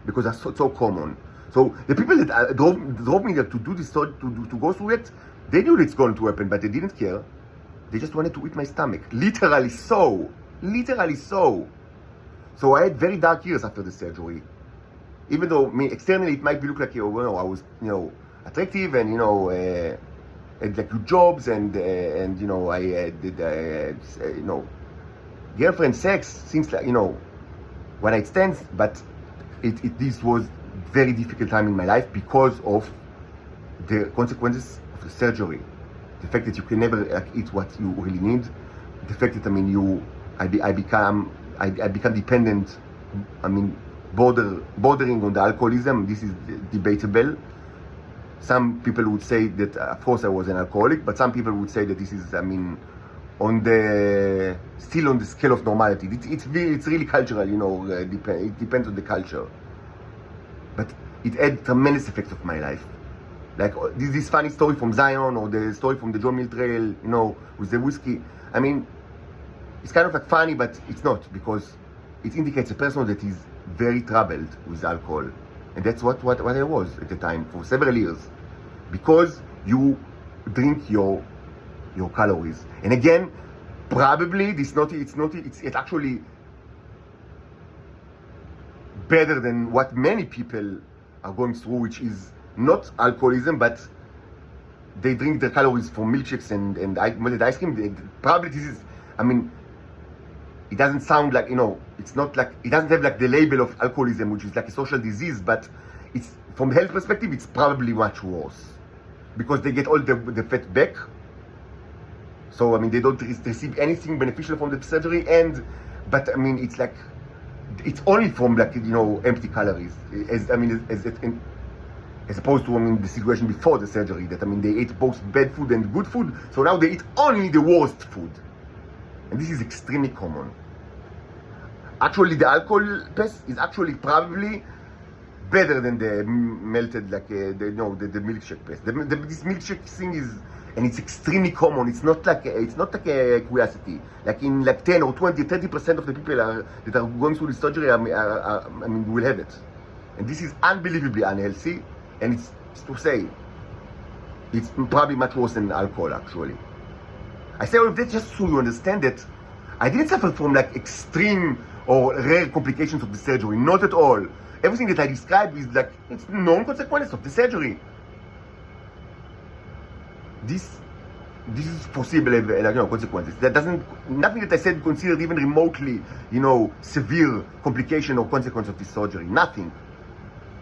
[SPEAKER 1] because they're so common. So the people that drove me there to do this, to go through it, they knew it's going to happen, but they didn't care. They just wanted to eat my stomach. Literally so. So I had very dark years after the surgery. Even though externally it might look like I was attractive, and had like good jobs, and I did girlfriend, sex, things like one night stands, but this was very difficult time in my life because of the consequences of the surgery. the fact that you can never eat what you really need, the fact that I become dependent, bordering on the alcoholism. This is debatable. Some people would say that, of course, I was an alcoholic, but some people would say that this is, still on the scale of normality. It's really cultural, it depends on the culture. But it had tremendous effect of my life. Like this funny story from Zion, or the story from the John Mill Trail, with the whiskey. It's kind of like funny, but it's not, because it indicates a person that is very troubled with alcohol. And that's what I was at the time for several years. Because you drink your calories. And again, probably it's actually better than what many people are going through, which is not alcoholism, but they drink their calories from milkshakes and melted ice cream. Probably this is, it doesn't sound like, it's not like, it doesn't have like the label of alcoholism, which is like a social disease, but it's, from health perspective, it's probably much worse. Because they get all the fat back. So, they don't receive anything beneficial from the surgery, but it's like, it's only from like, empty calories. As opposed to, the situation before the surgery, that, they ate both bad food and good food, so now they eat only the worst food. And this is extremely common. Actually, the alcohol paste is actually probably better than the melted, like the milkshake paste. This milkshake thing is, and it's extremely common. It's not like a curiosity. Like in like 10 or 20, 30% of the people that are going through the surgery, will have it. And this is unbelievably unhealthy. And it's to say, it's probably much worse than alcohol, actually. I say all of that just so you understand that I didn't suffer from like extreme or rare complications of the surgery. Not at all. Everything that I described is like, it's known consequences of the surgery. This is foreseeable, consequences. Nothing that I said considered even remotely, severe complication or consequence of this surgery. Nothing.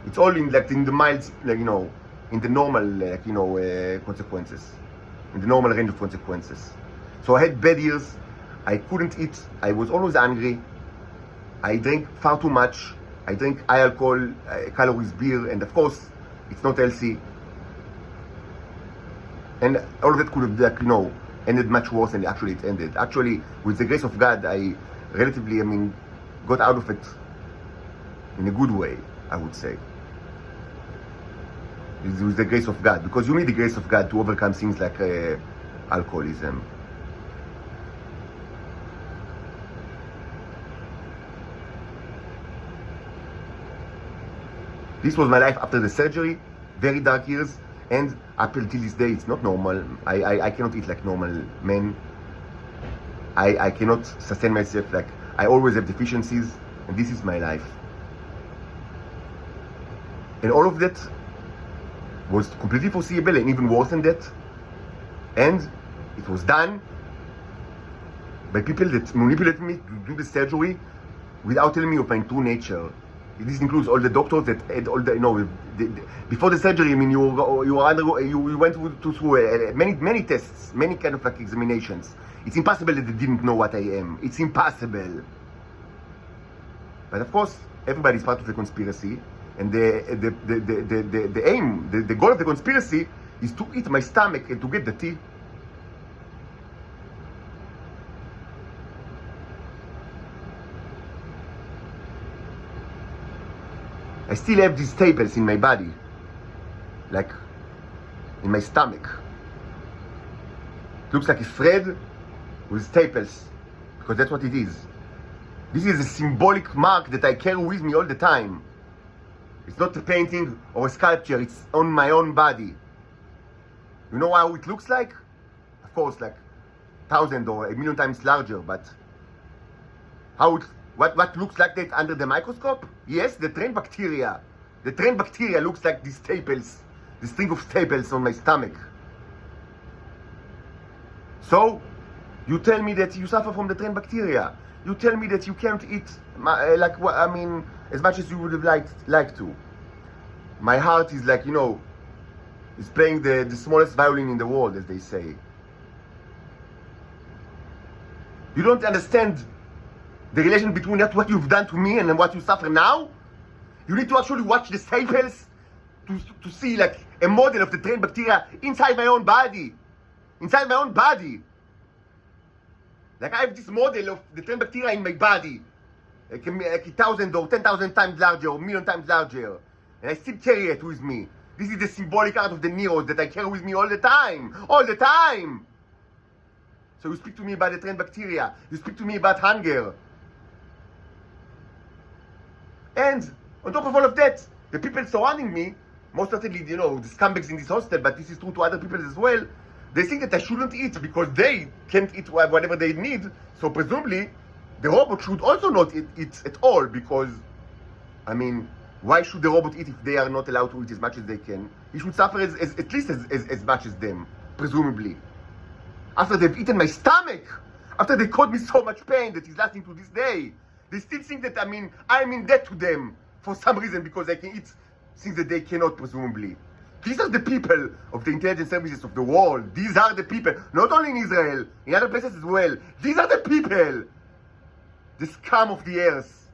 [SPEAKER 1] It's all in the mild, in the normal, consequences, in the normal range of consequences. So I had bad years. I couldn't eat. I was always angry. I drank far too much. I drank high alcohol, calories, beer, and of course, it's not healthy. And all of that could have, ended much worse than actually it ended. Actually, with the grace of God, I relatively, got out of it in a good way, I would say. With the grace of God, because you need the grace of God to overcome things like alcoholism. This was my life after the surgery, very dark years, and up until this day, it's not normal. I cannot eat like normal men. I cannot sustain myself, like I always have deficiencies, and this is my life. And all of that was completely foreseeable, and even worse than that. And it was done by people that manipulated me to do the surgery without telling me of my true nature. This includes all the doctors that had all the, before the surgery, you went through many tests, many kind of like examinations. It's impossible that they didn't know what I am. It's impossible. But of course, everybody's part of the conspiracy, and the aim, the goal of the conspiracy is to eat my stomach and to get the tea. I still have these staples in my body, like in my stomach. It looks like a thread with staples, because that's what it is. This is a symbolic mark that I carry with me all the time. It's not a painting or a sculpture, it's on my own body. You know how it looks like? Of course, like 1,000 or 1,000,000 times larger, but what looks like that under the microscope? Yes, the train bacteria. The train bacteria looks like these staples, the string of staples on my stomach. So, you tell me that you suffer from the train bacteria. You tell me that you can't eat, as much as you would have liked to. My heart is like, is playing the smallest violin in the world, as they say. You don't understand the relation between what you've done to me and what you suffer now? You need to actually watch the samples to see like a model of the trained bacteria inside my own body. Inside my own body. Like I have this model of the trained bacteria in my body. Like 1,000 or 10,000 times larger or 1,000,000 times larger. And I still carry it with me. This is the symbolic art of the Neros that I carry with me all the time. All the time! So you speak to me about the trained bacteria. You speak to me about hunger. And on top of all of that, the people surrounding me, most certainly, the scumbags in this hostel, but this is true to other people as well, they think that I shouldn't eat because they can't eat whatever they need. So presumably, the robot should also not eat at all because, why should the robot eat if they are not allowed to eat as much as they can? He should suffer at least as much as them, presumably. After they've eaten my stomach, after they caused me so much pain that is lasting to this day, they still think that, I'm in debt to them for some reason because I can eat things that they cannot, presumably. These are the people of the intelligence services of the world. These are the people, not only in Israel, in other places as well. These are the people, the scum of the earth.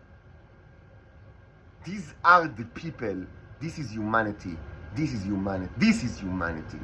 [SPEAKER 1] These are the people. This is humanity. This is humanity. This is humanity.